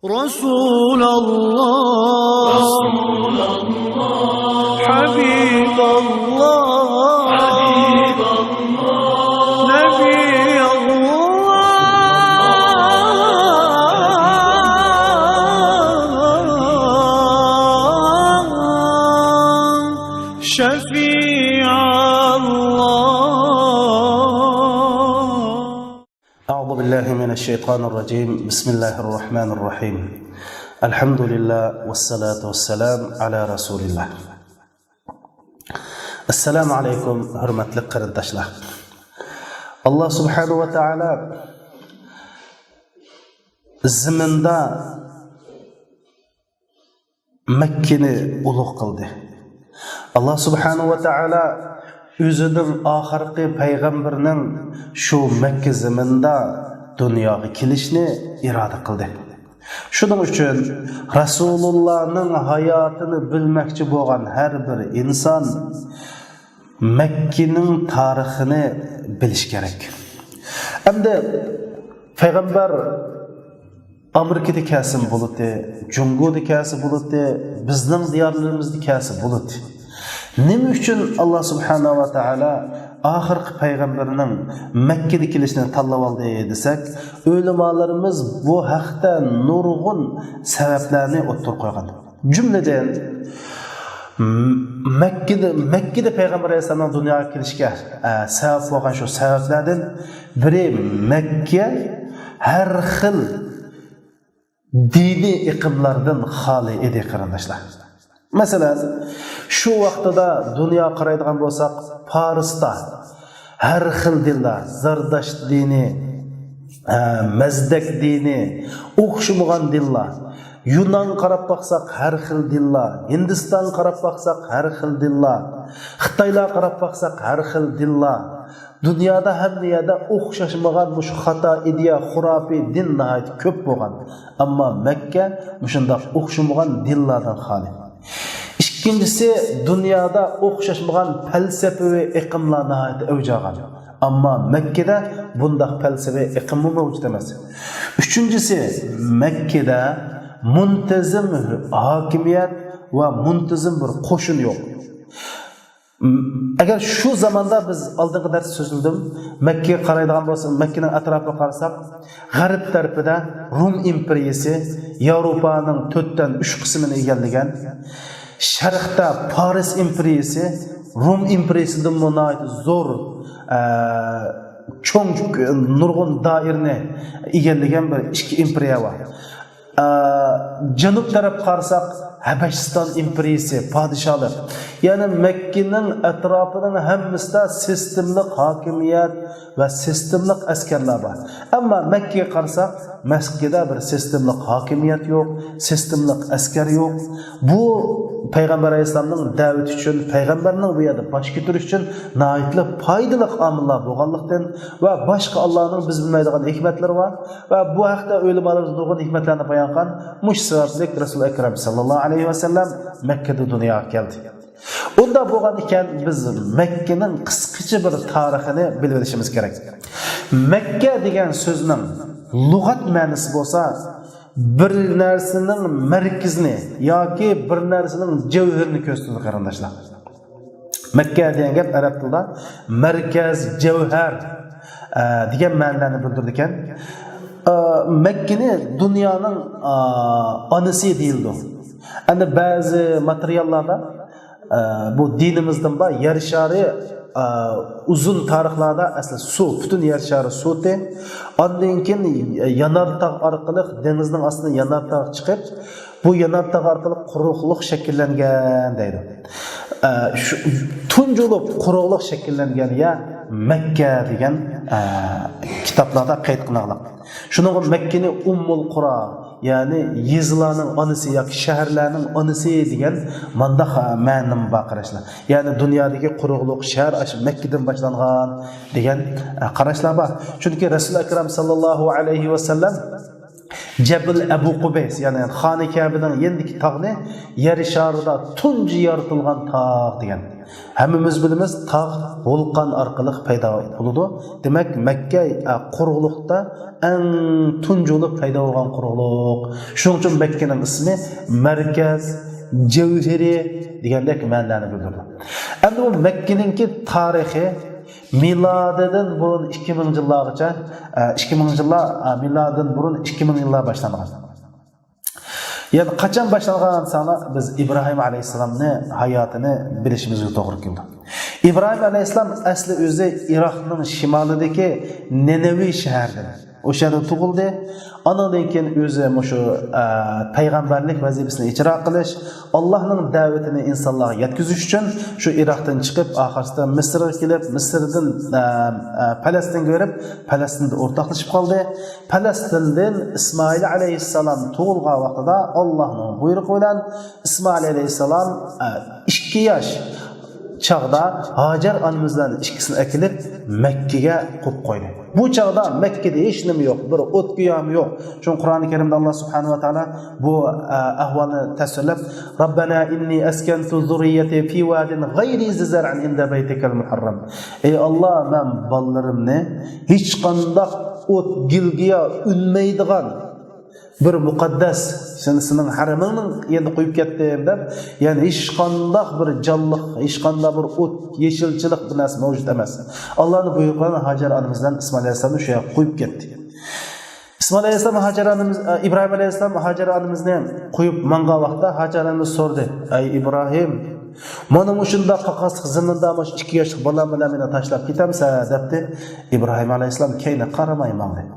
رسول الله حبيب الله نبي الله شفيع أعوذ بالله من الشيطان الرجيم بسم الله الرحمن الرحيم الحمد لله والصلاة والسلام على رسول الله السلام عليكم hürmetli قرداشlar Allah subhanahu wa ta'ala ziminda Mekkeni ulug' qildi. Allah subhanahu wa ta'ala özünün ahirki peygamberinin şu Mekke ziminda dunyoga kelishni iroda qildi. Shuning uchun Rasulullahning hayotini bilmoqchi bo'lgan har bir inson Mekkening tarixini bilish kerak. Endi payg'ambar Amerikada kasım bo'ldi, Jungoda kasım bo'ldi, bizning diyorlarimizda kasım bo'ldi. Nima uchun Allah subhanahu wa ta'ala ahirki peygamberinin Mekke'de kelishini tanlab oldi desak, ulamolarimiz bu haqda nurg'un sabablarni o'ttirib qo'ygan. Jumladan Mekke'de Peygamber Aleyhisselam'ın dünyaya kelishga sabab bo'lgan shu sabablardan biri Mekke har xil diniy iqlimlardan xoli edi qarindoshlar. Mesela şu vaqtida dunyo qaraydigan bo'lsak, Parisda har xil dinlar, Zardash dini, Mazdak dini, o'xshamagan dinlar. Yunan qarab baqsaq har xil dinlar, Hindiston qarab baqsaq har xil dinlar, Xitoylar qarab baqsaq har xil dinlar. Dunyoda hamma yerda o'xshashmagan shu xato ideya, xurafiy din nihoyat ko'p bo'lgan. Ammo Makka shunday o'xshamagan dinlardan xoli. İkincisi, dünyada o'xshashmagan falsafaviy iqimlar nihoyat avjagan. Ammo Mekke'de bunday falsafiy iqim mavjud emas. Üçüncüsü, Mekke'de muntazam hokimiyat va muntazam bir qo'shin yo'q. Agar şu zamanda biz oldingi dars so'zladim, Mekke'ga qaraydigan bo'lsak, Mekkening atrofiga qarasak, g'arb tarafida Rum imperiyasi Yevropaning 4dan 3 qismini egallagan. Sharqda Paris imperiyasi Rum imperiyasidan munoyat zo'r cho'ng nurg'un doirani egallagan bir ikki imperiya bor. Janub taraf qarasak Habashiston imperiyasi podshohlik. Ya'ni Mekkening atrofining hammasida sistemlik hokimiyat va sistemlik askarlar bor. Ammo Mekke'ga qarasak, Mekke'da bir sistemlik hokimiyat yo'q, sistemlik askar yo'q. Bu Peygamber Aleyhisselam'ın davet için, Peygamberinin bu yerda baş götürüş için nihayetli faydalı amillar bo'lganlikdan ve başka Allah'ın biz bilmaydigan hikmetleri var ve bu haqda ulamolarimiz nurg'un hikmetlerini bayon qilgan. Mush sababli Rasul Ekrem sallallohu alayhi ve sellem Mekke'de dünyaya geldi. Unda bo'lgan ekan biz Mekke'nin qisqacha bir tarixini bilib olishimiz kerak. Mekke degan so'zning lug'at ma'nosi bo'lsa, bir narsaning markazini yoki bir narsaning javhirini ko'rsatadi qarindoshlar. Makka degan gap arab tilida markaz, javhar degan ma'noni bildirdi ekan. Makkani dunyoning onasi deyildi. Endi ba'zi materiallarda bu dinimizdan ba yer shari uzun tarixlarda asli suv, butun yer shari suvdi. Ondan keyin yanardağ orqali dengizning ostidan yanardağ chiqib, bu yanardağ orqali quruqlik shakllangan deydi. Shu tunjulib quruqlik shakllangan ya Makka degan kitoblarda qayd qilingan. Shuning Makkani Ummul Qura, ya'ni yezlarning onasi yoki shaharlarning onasi degan manda ma'nim baqirishlar. Ya'ni dunyodagi quruqlik shahar ash Makkadan boshlangan degan qarashlar bor. Chunki Rasul Akram sallallohu alayhi va sallam Jabal Abu Qubays, ya'ni Xoni Kabe'ning yendiki tog'ni yer sharida tunji yoritilgan tog' degan. Hammamiz bilamiz, tog' vulqon orqali paydo bo'ladi. Demak, Makka quruqlikda eng tunjuli paydo bo'lgan quruqlik. Shuning uchun Makkaning ismi markaz, javhari degandek ma'noni bildiradi. Endi bu Makkaningki tarixi milodidan burun 2000 yillargacha 2000 yillar milodidan burun 2000 yillar boshlangan. Yani qachon boshlangan sana biz İbrahim Aleyhisselam'ning hayotini bilishimizga to'g'ri keldi. İbrahim Aleyhisselam asli o'zi Iroqning shimolidagi Nenevi shahrida o'shada tug'ildi. Ondan keyin o'zi shu payg'ambarlik vazifasini ijro qilish, Allohning da'vatini insonlarga yetkazish uchun shu Iroqdan chiqib, oxirida Misrga kelib, Misrdan Falastinga o'rib, Falastinda o'rtoqlashib qoldi. Falastindan İsmoil alayhissalom tug'ilgan vaqtida Allohning buyrug'i bilan İsmoil alayhissalom 2 yosh çağda Hacer anamızdan ikisini ekilip Mekke'ye qo'yib qo'ydi. Bu çağda Mekke'de hiç nima yo'q, bir o't kuyam yo'q. Çünkü Kur'an-ı Kerim'de Allah Subhanahu ve Taala bu ahvalni tasvirlab, Rabbana inni askantu zurriyati fi wadin g'ayri zi zar'in inda baytikal muharram. Ey Allah, men bolalarımni hech qanday o't gilgiya unmaydigan bir muqaddas sening haramingning endi qo'yib ketdim deb, ya'ni hech qanday bir jonliq, hech qanday bir o't, yeshilchilik bir narsa mavjud emas. Allohning buyruqlarini Hajar onamizdan İsmoil alayhisalom o'sha yoqqa qo'yib ketdi. İsmoil alayhisalom Hajar onamiz, İbrahim alayhisalom Hajar onamizni qo'yib mangan vaqtda Hajar onamiz so'rdi: "Ey İbrahim, mana shunda qaqasliq zaminda mana 2 yoshlik bolam bilan meni tashlab ketamsa?" debdi. İbrahim alayhisalom keyni qaramayman dedi.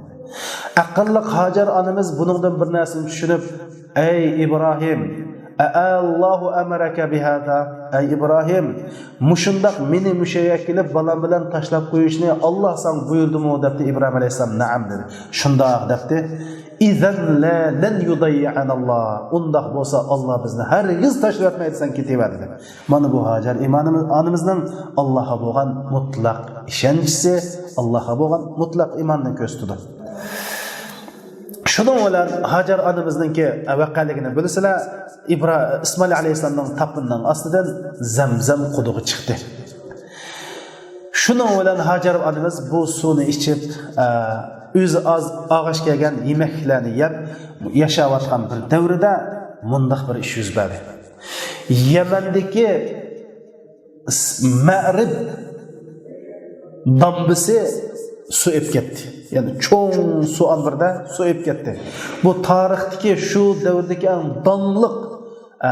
Aqlliq Hajar onamiz buningdan bir narsani tushunib, "Ey İbrahim, Allahu amaraka bihada?" Ey İbrahim, mushundaq meni mushaga kelib balam bilan tashlab qo'yishni Alloh sen buyurdimi debdi. İbrahim alayhisalom na'am dedi. Shundaq debdi. "İzan la lan yudayyan Allah." Undaq bo'lsa Alloh bizni hargiz tashlab etmaydi, sen ketaver dedi. Mana bu Hajar onamizning Allohga bo'lgan mutlaq ishonchisi, Allohga bo'lgan mutlaq iymonni ko'rsatdi. Şunun bilan Hajar onamizningki vaqaligini bilsizlar, İsmoil alayhissalomning tapinining ostidan Zamzam qudug'i chiqdi. Şunun bilan Hajar onamiz bu suvni ichib, o'zi og'ish kelgan yemeklarni yeb yashayotgan bir davrida mundaq bir ish yuz berdi. Yamandagi Ma'rib dambisi su ep ketdi. Yani çoğun su ambarda su ep ketdi. Bu tarixdagi shu davrdagi eng donliq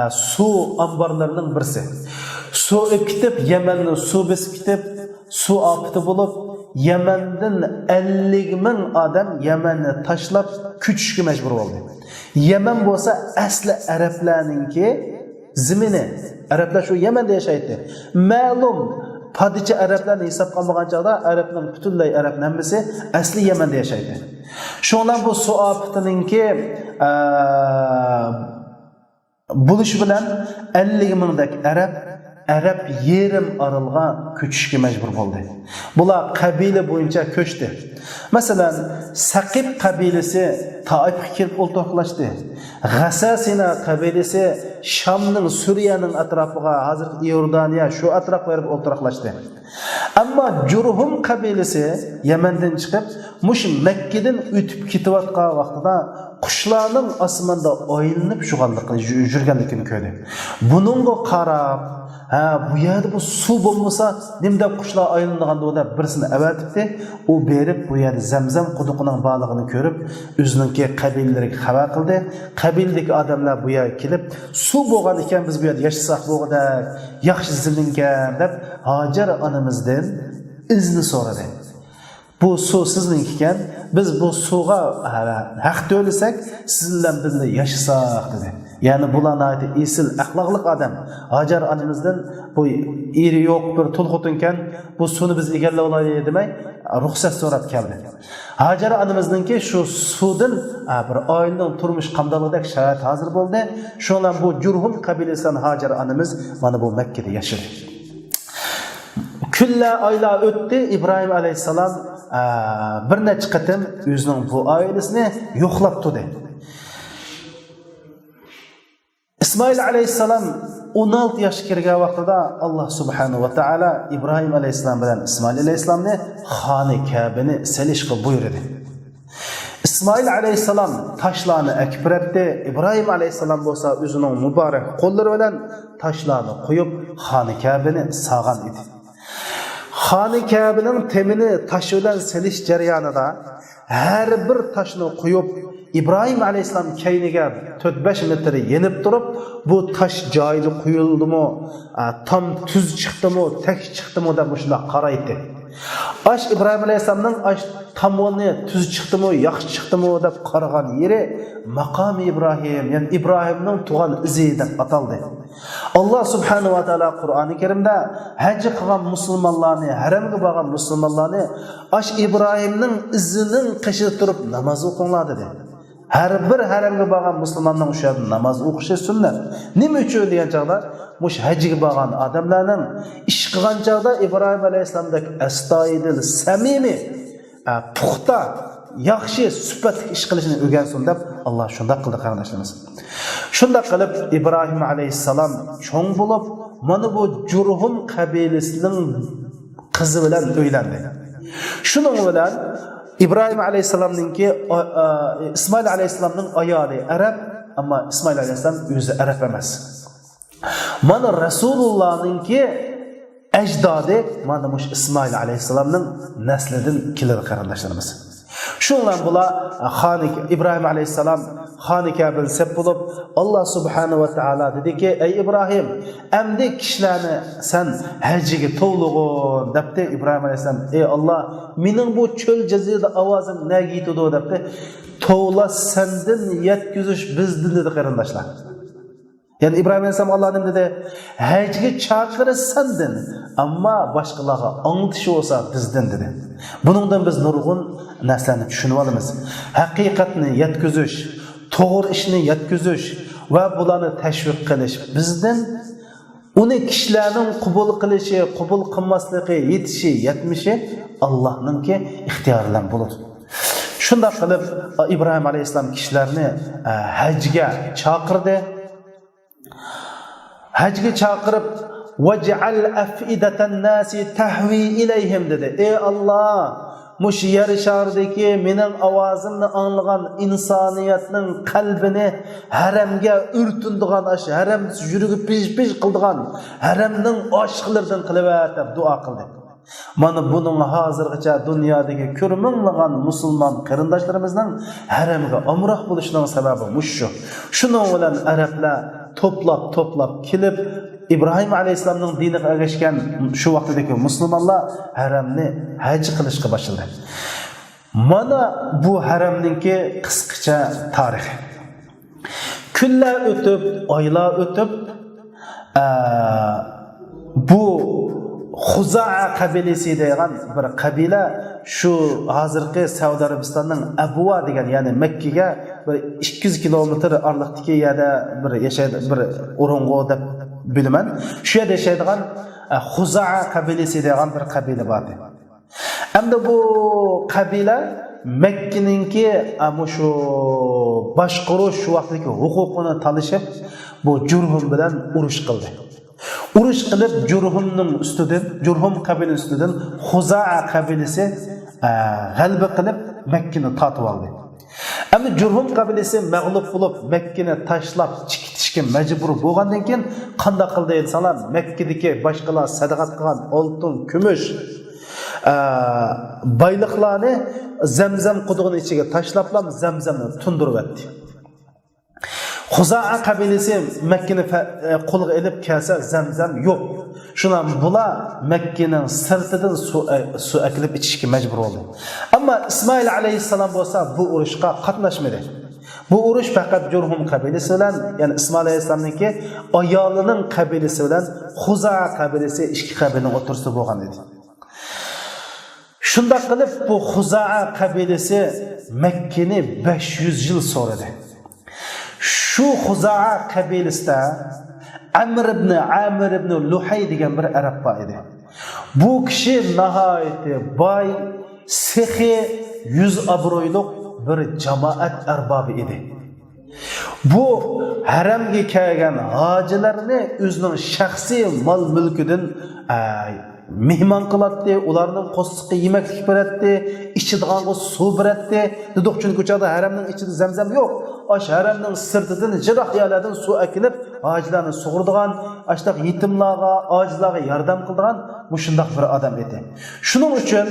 su ambarlarının birisi. Su ep ketib, Yamanni su besib ketib, su afati bo'lib, Yamandan 50,000 odam Yamanni tashlab ko'chishga majbur bo'ldi. Yaman bo'lsa asli arablarningki zimini. Arablar shu Yamanda yashaydi. Ma'lum Padişah Araplarni hisob qilmagan chog'da Arabning butunlay Arab hammasi asli Yamanda yashaydi. Shundan bu suofitiningki bo'lish bilan 50,000 dak Arab yerim aralga ko'chishga majbur bo'ldi. Bular qabila bo'yicha ko'chdi. Masalan, Saqib qabilasi Taifga kelib o'ltirlashdi. G'asasina qabilasi Shamning, Suriyaning atrofiga, hozir Iordaniya shu atrofga borib o'ltirlashdi. Ammo Jurhum qabilasi Yamandan chiqib, mush Makkadan o'tib ketayotgan vaqtida qushlarning osmonda o'yinib yurganligini ko'rdi. Buningga qarab, bu yerda bu suv bo'lmasa, nimda qushlar aylanadigan deb birsini avatibdi. U berib bu yerda Zamzam quduqining borligini ko'rib, o'zining qabilalariga xabar qildi. Qabildagi odamlar bu yerga kelib, suv bo'lgan ekan, biz bu yerda yashasak bo'lganda, yaxshi zilingan deb Hajar onamizdan izni so'radi. Bu suv sizning ekan, biz bu suvga haq to'lasak, siz bilan birga yashasak dedi. Yani bulanaydı esil, axloqli odam. Hajar onamizdan bu eri yo'q bir tul xotinkan, bu suvni biz egallab olaylik demay, ruxsat so'rab keldi. Hajar onamizningki shu suvdan bir oilaning turmush qamdalidagi sharoit hozir bo'ldi. Shundan bu Jurhum qabilasidan Hajar onamiz mana bu Makkada yashadi. Kunlar oylar o'tdi. İbrahim alayhissalom bir necha qatim o'zining bu oilasini yo'qlab turdi. İsmoil alayhissalom 16 yoshga kirgan vaqtida Alloh subhanahu va taolo Ibrohim alayhissalom bilan Ismoil alayhissalomni xoni Kabani silishga buyurdi. İsmail aleyhisselam taşlarını ekip etti. İbrahim aleyhisselam olsa özünün mübarek kolları bilen taşlarını koyup Xan-ı Kabe'ni sağan idi. Xan-ı Kabe'nin temini taş bilen seliş jarayonida her bir taşını koyup İbrahim aleyhisselam keyniga 4-5 metre yenip durup bu taş joyiga quyildimi, tam tuz chiqdimi, tek chiqdimi deb shunday qaraydi. Aş İbrahim aleyhisselamның aş tamoni tuz chiqdimi, yaxshi chiqdimi deb qaragan yeri maqam İbrahim, yani İbrahimning tug'an izi deb ataldi. Allah subhanahu va taolo Qur'oni Karimda haj qilgan musulmonlarni, haramga borgan musulmonlarni aş İbrahimning izining qishida turib namoz o'qinglar dedi. Her bir haramga borgan musulmonning o'sha namoz o'qishi sunnat. Nima uchun degan chaqda mush hajga borgan odamlarning ish qilgan chaqda İbrahim alayhissalomdek astoydil, samimiy, puxta, yaxshi, sifatli ish qilishni o'rgansin deb Alloh shunday qildi qarindoshlarimiz. Shunday qilib İbrahim alayhissalom cho'ng bo'lib, mana bu Jurhum qabilasining qizi bilan uylandi. Shuning bilan İbrahim aleyhisselam'ınki İsmail aleyhisselam'ın ayali Arap ama İsmail aleyhisselam özü Arap emas. Mana Resulullah'ınki ecdadı mana muş İsmail aleyhisselam'ın neslinden kilir qarindoshlarimiz. Şundan bula İbrahim aleyhisselam Xan-ı Kabe'ni sep bulup Allah subhanahu wa ta'ala dedi ki ey İbrahim emdi kişilerini sen hacıge toğluğun depti. İbrahim aleyhisselam ey Allah minin bu çöl cezirde avazım ne giydi o depti. Toğla sendin yetküzüş bizdin dedi qarindoshlar. Yani İbrahim aleyhisselam Allah'ın dedi hacıge çağırı sendin ama başkalarına anlatışı olsa bizdin dedi. Bunundan biz nurgun neslerini düşünüp alımız. Hakikatini yetküzüş, to'g'ri ishni yetkazish va bularni tashviq qilish bizdan uni kishilarning qabul qilishi, qabul qilmasligi, yetishi, yetmishi Allohninki ixtiyor bilan bo'ladi. Shunda qilib İbrahim alayhissalom kishilarni hajga chaqirdi. Hajga chaqirib vaj'al afidatan nasi tahwi ilayhim dedi. Ey Allah, muş yer şardaki mening ovozimni anglagan insoniyatning qalbini haramga ürtündigan aş haram yurigi pish qildigan haramning oshiqlaridan qilib deb duo qildi. Mana buning hozirgacha dunyodagi ko'rminlagan musulmon qarindoshlarimizning haramga amroq bo'lishining sababi mushu. Shuning bilan arablar to'plab kelib İbrahim aleyhisselam'ın dini erişken şu vaqtdagi musulmonlar haramni haj qilishga başladı. Mana bu haramninki qisqacha tarix. Kunlar o'tib, oylar o'tib, bu Xuza'a qabilasi degan bir qabila şu hozirgi Saudiya Arabistonining Abuva degan, ya'ni Makkaga bir 200 kilometr oraliqdagi yerda bir yashaydi, bir o'ringo deb bilaman. Shu yerda yashaydigan Xuza'a qabilasi degan bir qabila bor. Endi bu qabila Makkaninki shu boshqaruv shu vaqtdagi huquqini talashib, bu Jurhum bilan urush qildi. Urush qilib Jurhum qabilasi ustidan Xuza'a qabilasi g'alaba qilib Makkani tortib oldi. Ama Jurhum qabilasi mag'lub bo'lib Makkani tashlab chiqishga majbur bo'lgandan keyin qanday qildi insanlar? Makkadagi boshqalar sadaqat qilgan oltin, kumush, boyliqlarni Zamzam qudug'ining ichiga tashlab, Zamzamni tundirib etdi. Xuza'a qabilasi Makkani qo'lga olib kelsa Zamzam yo'q. Shundan bular Makkaning sirtidan suv akilib ichishga majbur bo'ldi. Ammo İsmail alayhissalom bo'lsa bu urushga qatnashmadi. Bu urush faqat Jurhum qabilasi bilan, ya'ni İsmail alayhissalomniki ayolining qabilasi bilan Xuza'a qabilasi ikki qabilaning o'rtasida bo'lgan edi. Shunda qilib bu Xuza'a qabilasi Makkani 500 yil so'radi. Şu Xuza'a qabilasida Amr ibn Luhay degan bir arab bor edi. Bu kishi nihoyatda boy, sehi, yuz obro'yli bir jamoat arbobi edi. Bu haramga kelgan hojilarni o'zining shaxsiy mol mulkidan mehmon qiladi, ularning qo'shiqqa yemaklik beradi, ichadigan suv beradi. Dedik chunki ko'chada haramning ichida zamzam yo'q. Osh haramning sirtidan jiroq yerlardan suv akilib, hojilarni sug'urdigan, ashtaq yetimlarga, ojizlarga yordam qildigan mushundaq bir odam edi. Shuning uchun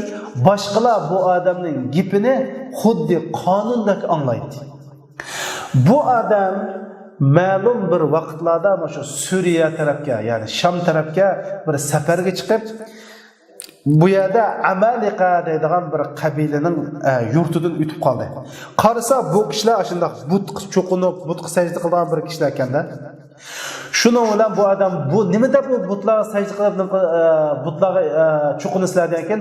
boshqalar bu odamning gapini xuddi qonundek anglaydi. Bu odam ma'lum bir vaqtlarda mana Suriya tarafga, ya'ni Sham tarafga bir safarga chiqib, bu yerda Amalika deydigan bir qabilaning yurtidan o'tib qoldi. Qarasa bu kishilar shundoq but cho'qinib, butga sajda qilgan bir kishilar ekanda. Shuning bilan bu odam bu nima deb bu butlarga sajda qilib, butlarga cho'qinislar degan,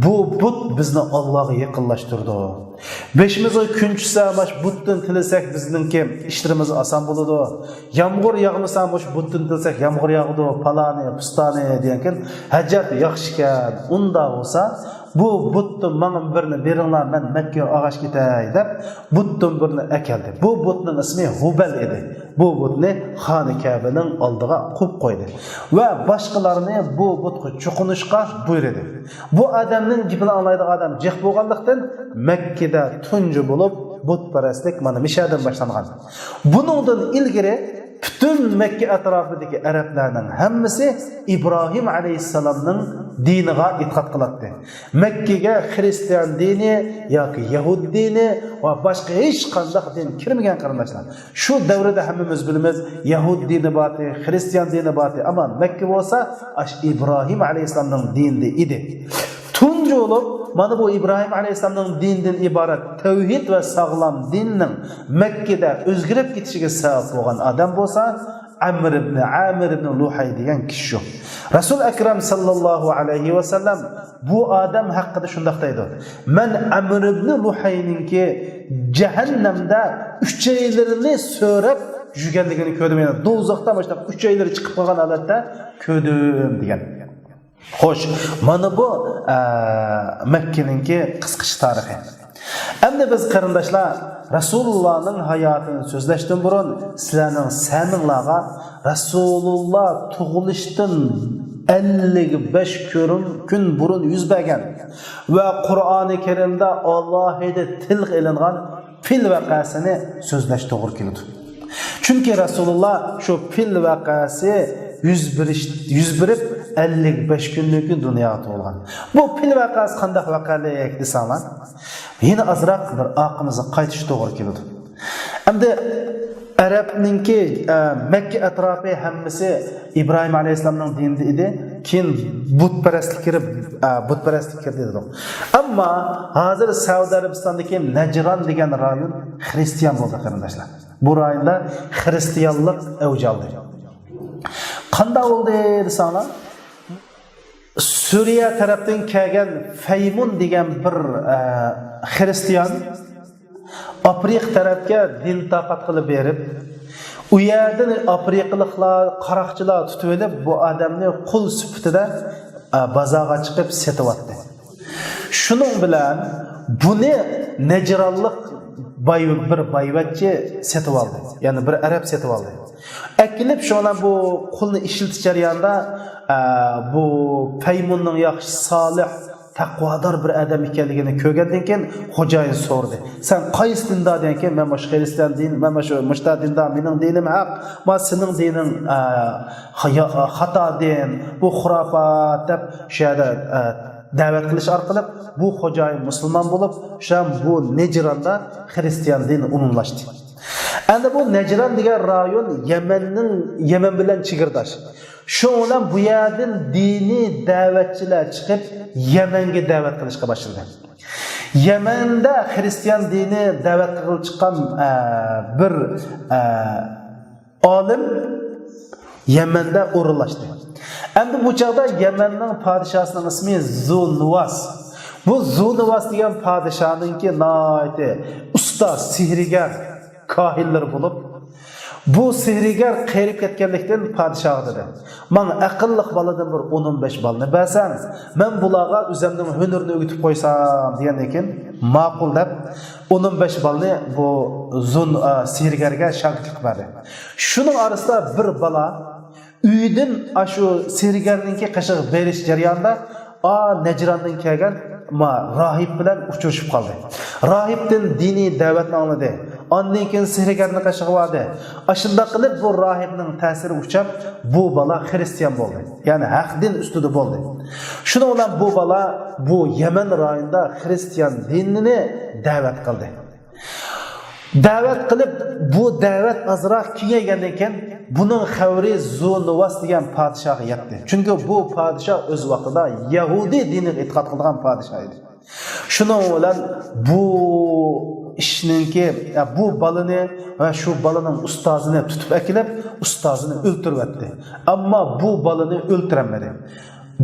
bu but bizni Allohga yaqinlashtirdi. Beşimizga kun tushsa, mash butdan tilasak bizningki ishlarimiz oson bo'ladi. Yomg'ir yog'masa, mash butdan tilasak yomg'ir yog'di, palani, pustani degan hajat yaxshikan. Unda bo'lsa, bu butdan menga birini beringlar, men Makka og'ash ketay deb butdan birini akeldi. Bu butning ismi Hubal edi. Bu butni Xoni Kabening oldiga qo'yib qo'ydi va boshqalarni bu butga cho'qinishga buyurdi. Bu odamning gapini anglaydigan odam jiq bo'lganlikdan Makkada tunji bo'lib butparastlik mana mishadan boshlangan. Buningdan ilgari bütün Mekke atrofidagi arablarning hammasi İbrahim alayhissalomning diniga e'tiqod qiladi. Mekkaga Xristian dini yoki Yahud dini va boshqa hech qanday din kirmagan qarindoshlar. Shu davrda hammamiz bilamiz, Yahud dini bor, Xristian dini bor, ammo Mekka bo'lsa İbrahim alayhissalomning dini edi. Tunji bo'lib mana bu İbrahim alayhissalomning dinidan iborat tavhid va sog'lom dinning Makkada o'zgarib ketishiga sabab bo'lgan odam bo'lsa, Amr ibn Luhay degan kishi shu. Rasul akram sallallohu alayhi va sallam bu odam haqida shunday deydi: "Men Amr ibn Luhayninki jahannamda 3 oylarini so'rab yurganligini ko'rdim. Yani do'zaxdan boshlab 3 oylari chiqib qolgan holatda ko'rdim" degan. Xo'sh, mana bu Makkaninki qisqacha tarixi. Endi biz qarindoshlar Rasulullohning hayotini so'zlashdan burun sizlarning saminglarga Rasululloh tug'ilishdan 55 kun burun yuz bergan va Qur'oni Karimda Allohida til qilingan fil vaqasini so'zlash to'g'ri keladi. Chunki Rasululloh shu fil vaqasi yüz birib 55 günlük dünyada olgan. Bu fil vaqasi qanday vaqalik desanlar, yine azroq bir aqimizni qaytish to'g'ri keladi. Endi Arabninki Makka atrofi hammasi İbrahim alayhissalomning dinida edi. Keyin butparastlik kirdi dedik. Ammo hozir Saudiya Arabistondagi Najran degan rayon Xristian bo'ldi qarindoshlar. Bu rayonda Xristianlik avj oldi. Qanday oldu desanlar? Suriya tarafdan kelgan Faymun degan bir Xristian Afrika tarafga din taqat qilib berib, u yerdan Afrikaliklar, qaroqchilar tutib olib, bu odamni qul sifatida bozorga chiqib setyapti. Shuning bilan buni Najronlik bir boyvachchi setib oldi. Ya'ni bir arab setib oldi. Akilib shona bu qulni ishiltish jarayonida bu Faymunning yaxshi solih taqvodor bir odam ekanligini ko'rgandan keyin xo'jayin so'radi: "Sen qaysi dinda?" degan keyin "Men mush Xristian din, men mush mushta dinda, mening dinim haq, men sening dining xato din, bu xurofot" deb shada da'vat qilish orqali bu xo'jayin musulmon bo'lib, sham bu Najronda Xristian dini umumlashdi. Endi bu Najran degan rayon Yaman bilan chegirdosh. Shu bilan bu yerdan diniy da'vatchilar chiqib Yamanga da'vat qilishga boshladi. Yamanda Xristian dini da'vat qilib chiqqan bir olim Yamanda o'rinlashdi. Endi bu chaqda Yamanning podshosining ismi Zulnuvas. Bu Zulnuvas degan podshoninki noiti usta sihrigar kahillar bo'lib, Bu sehrigar qayerib ketganlikdan podshoh dedi. Men aqlliq boladan bir 10-15 balni bersam, men bularga o'zimning hunarini o'rgatib qo'ysam degandan keyin ma'qul deb 10-15 balni bu sehrigarga shogirdlik berdi. Shuning orasida bir bola uydan shu sehrigarninki qashiq berish jarayonida Najrandan kelgan rohib bilan uchrashib qoldi. Rohibdan diniy da'vatni angladi. Ondan keyin sehrigarni qashig'i oldi. Ashunda qilib bu rohibning ta'siri uchab bu bola xristian bo'ldi. Ya'ni haq din ustida bo'ldi. Shuna bilan bu bola bu Yaman rayonida xristian dinini da'vat qildi. Da'vat qilib bu da'vat azroq kengaygandan keyin buning xavri Zunuvas degan podshohga yetdi. Chunki bu podshoh o'z vaqtida Yahudi diniga e'tiqod qilgan podshoh edi. Shuning bilan bu ishninki bu balani va shu balaning ustozini tutib akilib, ustozini o'ltiribdi. Ammo bu balani o'ltirmadi.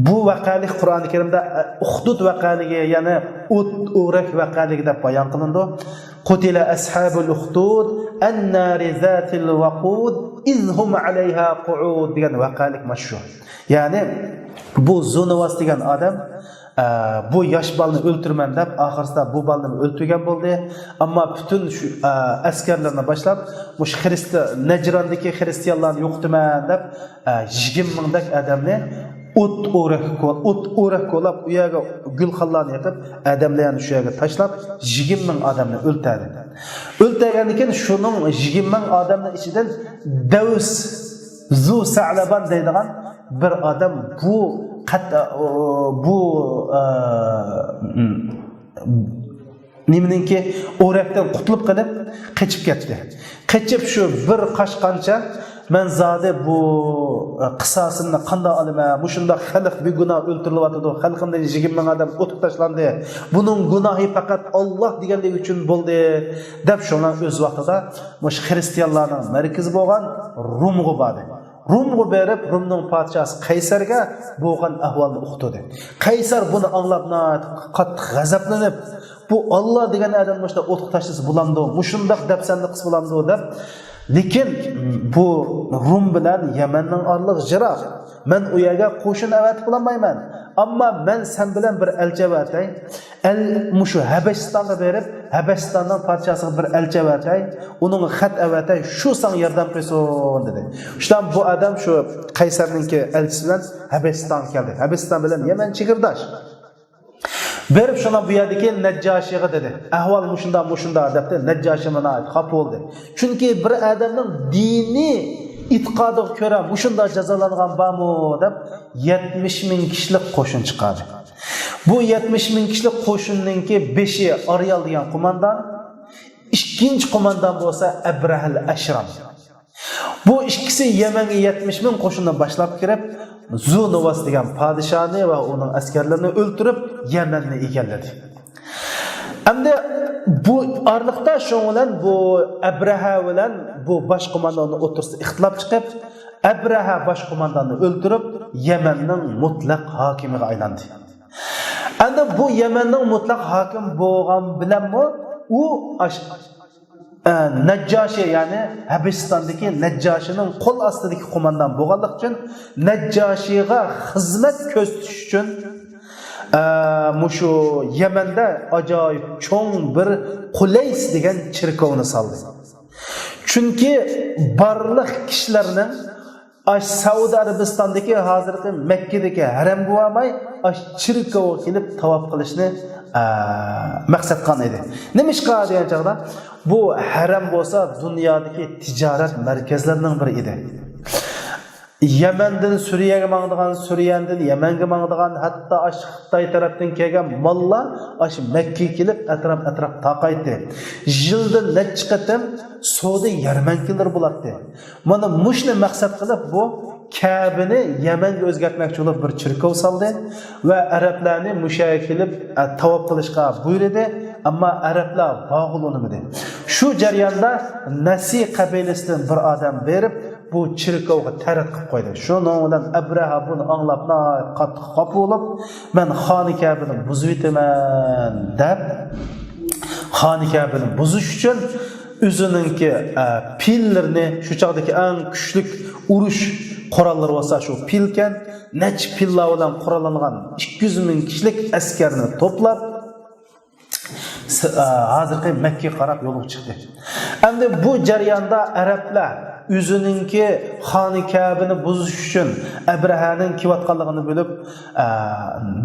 Bu vaqalik Qur'oni Karimda Uhdud vaqaliga, ya'ni O'rak vaqaliga deb bayon qilindi. Qutila ashabul Uhdud an-nari zatil waqud izhum alayha qu'ud degan vaqalik mashhur. Ya'ni bu Zunuvas degan odam bu yosh balni o'ltirman deb oxirsida bu balni o'ltirgan bo'ldi. Ammo butun shu askarlarni boshlab mush Najrondagi xristianlarni yo'qtiman deb 20 mingdak odamni o't o'rak ko'lab u yerga gulxonlarni yoqib odamlarni shu yerga tashlab 20 ming odamni o'ltirdi. O'ltirgandan keyin shuning 20 ming odamning ichidan Davs Zu Sa'laban deydigan bir odam nimaninki o'rakdan qutulib qilib qochib ketdi. Qochib shu bir qashqancha men zade bu qisasini qanday olaman? Bu shunda xalq begunoh o'ltirilyapti. Xalqimda 20 ming odam o'tib tashlandi. Buning gunohi faqat Alloh deganlik uchun bo'ldi deb shundan o'z vaqtida mush xristianlarning markazi bo'lgan Rumga bordi. Rumga berib Rumning podshosi Qaysarga bo'lgan ahvolni uqtirdi. Qaysar buni anglab qattiq g'azablanib, bu Alloh degan odam mushda o'tib tashlasa bo'lamdi, mushundaq dafsanni qilsa bo'lamdi deb. Lekin bu Rum bilan Yamanning orlig'i jiroq. Men u yerga qo'shin avat qilolmayman. Ammo men sen bilan bir elchi avatay. Mushu Habashistonga berib, Habashistonning podshosiga bir elchi avatay. Uning xat avatay, shu san yordam qilsin dedi. Shundan bu odam shu Qaysarninki elchisi bilan Habashistonga keldi. Habashiston bilan Yaman chegirdosh. Berib shuna bu yerdagi Najjoshiga dedi. Ahvol mushunda debdi. Najjoshi mana xafa bo'ldi. Chunki bir odamning dini e'tiqodiga ko'ra mushunda jazolangan bormi deb 70 ming kishilik qo'shin chiqardi. Bu 70 ming kishilik qo'shinninki 5i Aryal degan qo'mondan, ikkinchi qo'mondan bo'lsa Abrahal Ashram. Bu ikkisi Yamanga 70 ming qo'shinni boshlab kirib, Zunuvas degan podshohni va uning askarlarini o'ltirib Yamanni egalladi. Endi bu orliqda shu bilan bu Abraha bilan bu bosh qo'mondonni o'rtasida ixtilof chiqib, Abraha bosh qo'mondonni o'ltirib Yamanning mutlaq hokimiga aylandi. Endi bu Yamanning mutlaq hokim bo'lgan bilanmi u Najjoshi, ya'ni Habashistondagi Najjoshining qo'l ostidagi qo'mondan bo'lganlik uchun Najjoshiga xizmat ko'rsatish uchun mushu Yamanda ajoyib cho'ng bir Qulays degan cherkovni soldi. Chunki barliq kishilarning Saudiya Arabistondagi hozirgi Makkadagi haram bo'lmay cherkovga kelib tavof qilishni maqsad qilgan edi. Nima ish qiladi degan chog'da bu haram bo'lsa dunyodagi tijorat markazlarining biri edi. Yamandan Suriyaga mangdigan, Suriyadan Yamanga mangdigan, hatto Xitoy tarafdan kelgan mollar Makkaga kelib atrof taqaydi. Yilda necha qatam savdo yarmankalar bo'ladi. Mana mushni maqsad qilib bu Ka'bani Yamanga o'zgartmoqchi bo'lib bir cherkov soldi va arablarni mushaga kelib tavof qilishga buyurdi, ammo arablar bog'lanmadi. Shu jarayonda Nasi qabilasidan bir odam berib bu cherkovga tarat qilib qo'ydi. Shuning bilan Abraha buni anglab qattiq xafa bo'lib, men Xoni Ka'bani buzib etaman deb Xoni Ka'bani buzish uchun o'zininki pillerini, shu chaqdagi eng kuchli urush qurollari bo'lsa shu pilkan, nech pillar bilan qurollangan 200 ming kishilik askarni to'plab hozirgi Makka qarab yo'lga chiqdi. Endi bu jarayonda arablar o'zininki xoni Ka'bani buzish uchun Abrahaning kivatganligini bilib,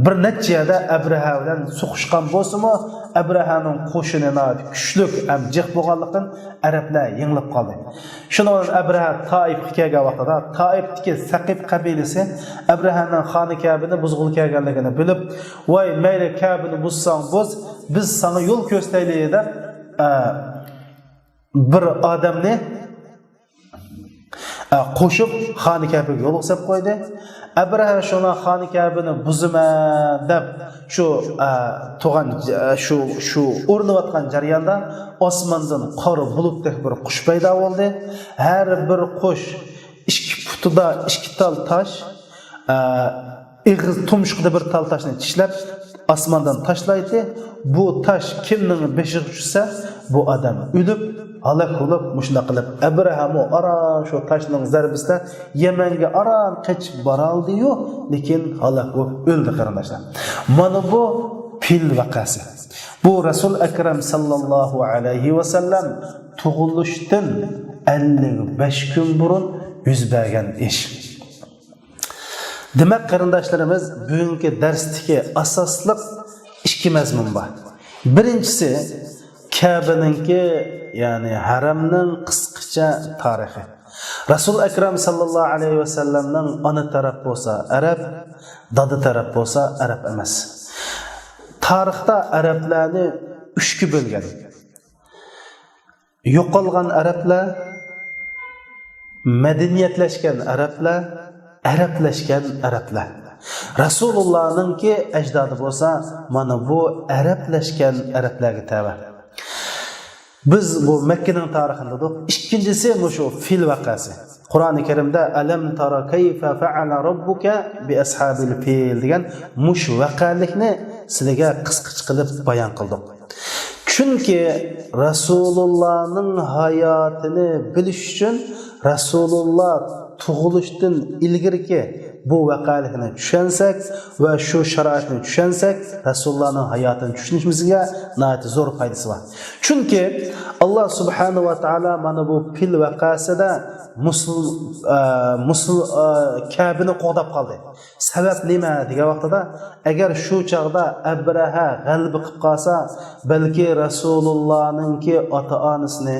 bir nechada Abraha bilan suqishgan bo'lsa-mu, Abrahaning qo'shinini kuchli ham jiq bo'lganligidan arablar yengilib qoldi. Shundan Abraha Taifga kelgan vaqtida Taifdagi Saqif qabilasi Abrahaning xoni Ka'bani buzg'ul kelganligini bilib, "Voy, mayli Ka'bani buzsang buz, biz sana yo'l ko'rsataylik" deb bir odamni qo'shib xoni Ka'baga yo'l qo'yib qo'ydi. Abraha shuna xoni Ka'bani buzaman deb shu tug'an shu o'rnayotgan jarayonda osmondan qora bulutdek bir qush paydo bo'ldi. Har bir qush 2 futida 2 tal tosh, ig'iz tumshuqda bir tal toshni tishlab osmondan tashlaydi. Bu tosh kimning beshiga tushsa, bu odam o'lib halok bo'lib mushla qilib Abrahamu aran shu toshning zarbasida Yamanga aran qochib boraldi-yu, lekin halok bo'lib o'ldi qarindoshlar. Mana bu fil vaqasi. Bu Rasul Akram sallallohu alayhi va sallam tug'ilishdan 55 kun burun yuz bergan ish. Demak qarindoshlarimiz, bugungi darsdagi asosliq ikki mazmun bor. Birinchisi Ka'baningki, ya'ni haramning qisqacha tarixi. Rasul Akram sallallohu alayhi va sallamning ona taraf bo'lsa arab, dada taraf bo'lsa arab emas. Tarixda arablarni 3 ga bo'lgan. Yo'qolgan arablar, madaniyatlashgan arablar, arablashgan arablar. Rasulullah'ningki ajdodi bo'lsa, mana bu arablashgan arablarga tava. Biz bu Makkaning tarixida do'q. Ikkinchisi shu fil vaqasi. Qur'oni Karimda alam tara kayfa fa'ala robbuka bi ashabil fil degan mush vaqalikni sizlarga qisqacha qilib bayon qildik. Chunki Rasulullahning hayotini bilish uchun Rasulullah tug'ilishdan ilgirki bu vaqalikni tushunsak va shu sharoitni tushunsak, Rasulullahning hayotini tushunishimizga nihoyat zo'r foydasi bor. Chunki Alloh subhanahu va taolo mana bu fil vaqasida Ka'bani qo'dab qoldi. Sabab nima degan vaqtida, agar shu chaqda Abraha g'alaba qilib qolsa, balki Rasulullahninki ota-onasini,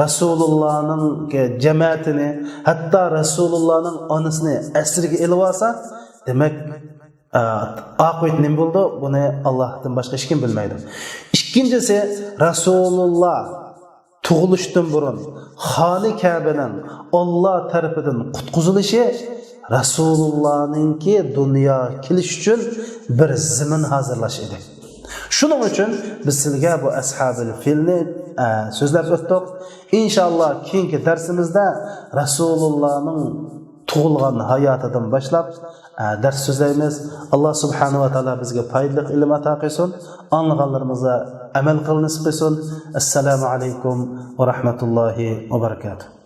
Rasulullahning jamoatini, hatto Rasulullahning onasini asirga elib olsa, demak oqibat nima bo'ldi? Buni Allohdan boshqa hech kim bilmaydi. Ikkinchisi, Rasulullah tug'ilishdan burun xoni Ka'baning Alloh tarafidan qutqizilishi Rasulullahninki dunyo kelish uchun bir zamin hozirlash edi. Shuning uchun biz sizga bu ashabil filni so'zlab o'tdik. Inshaalloh keyingi darsimizda Rasulullahning tug'ilgan hayotidan boshlab dars so'zlaymiz. Alloh subhanahu va taolo bizga foydali ilm ato qilsin, anlaganlarimizga amal qilib nasib qilsin. Assalomu alaykum va rahmatullohi va barakatuh.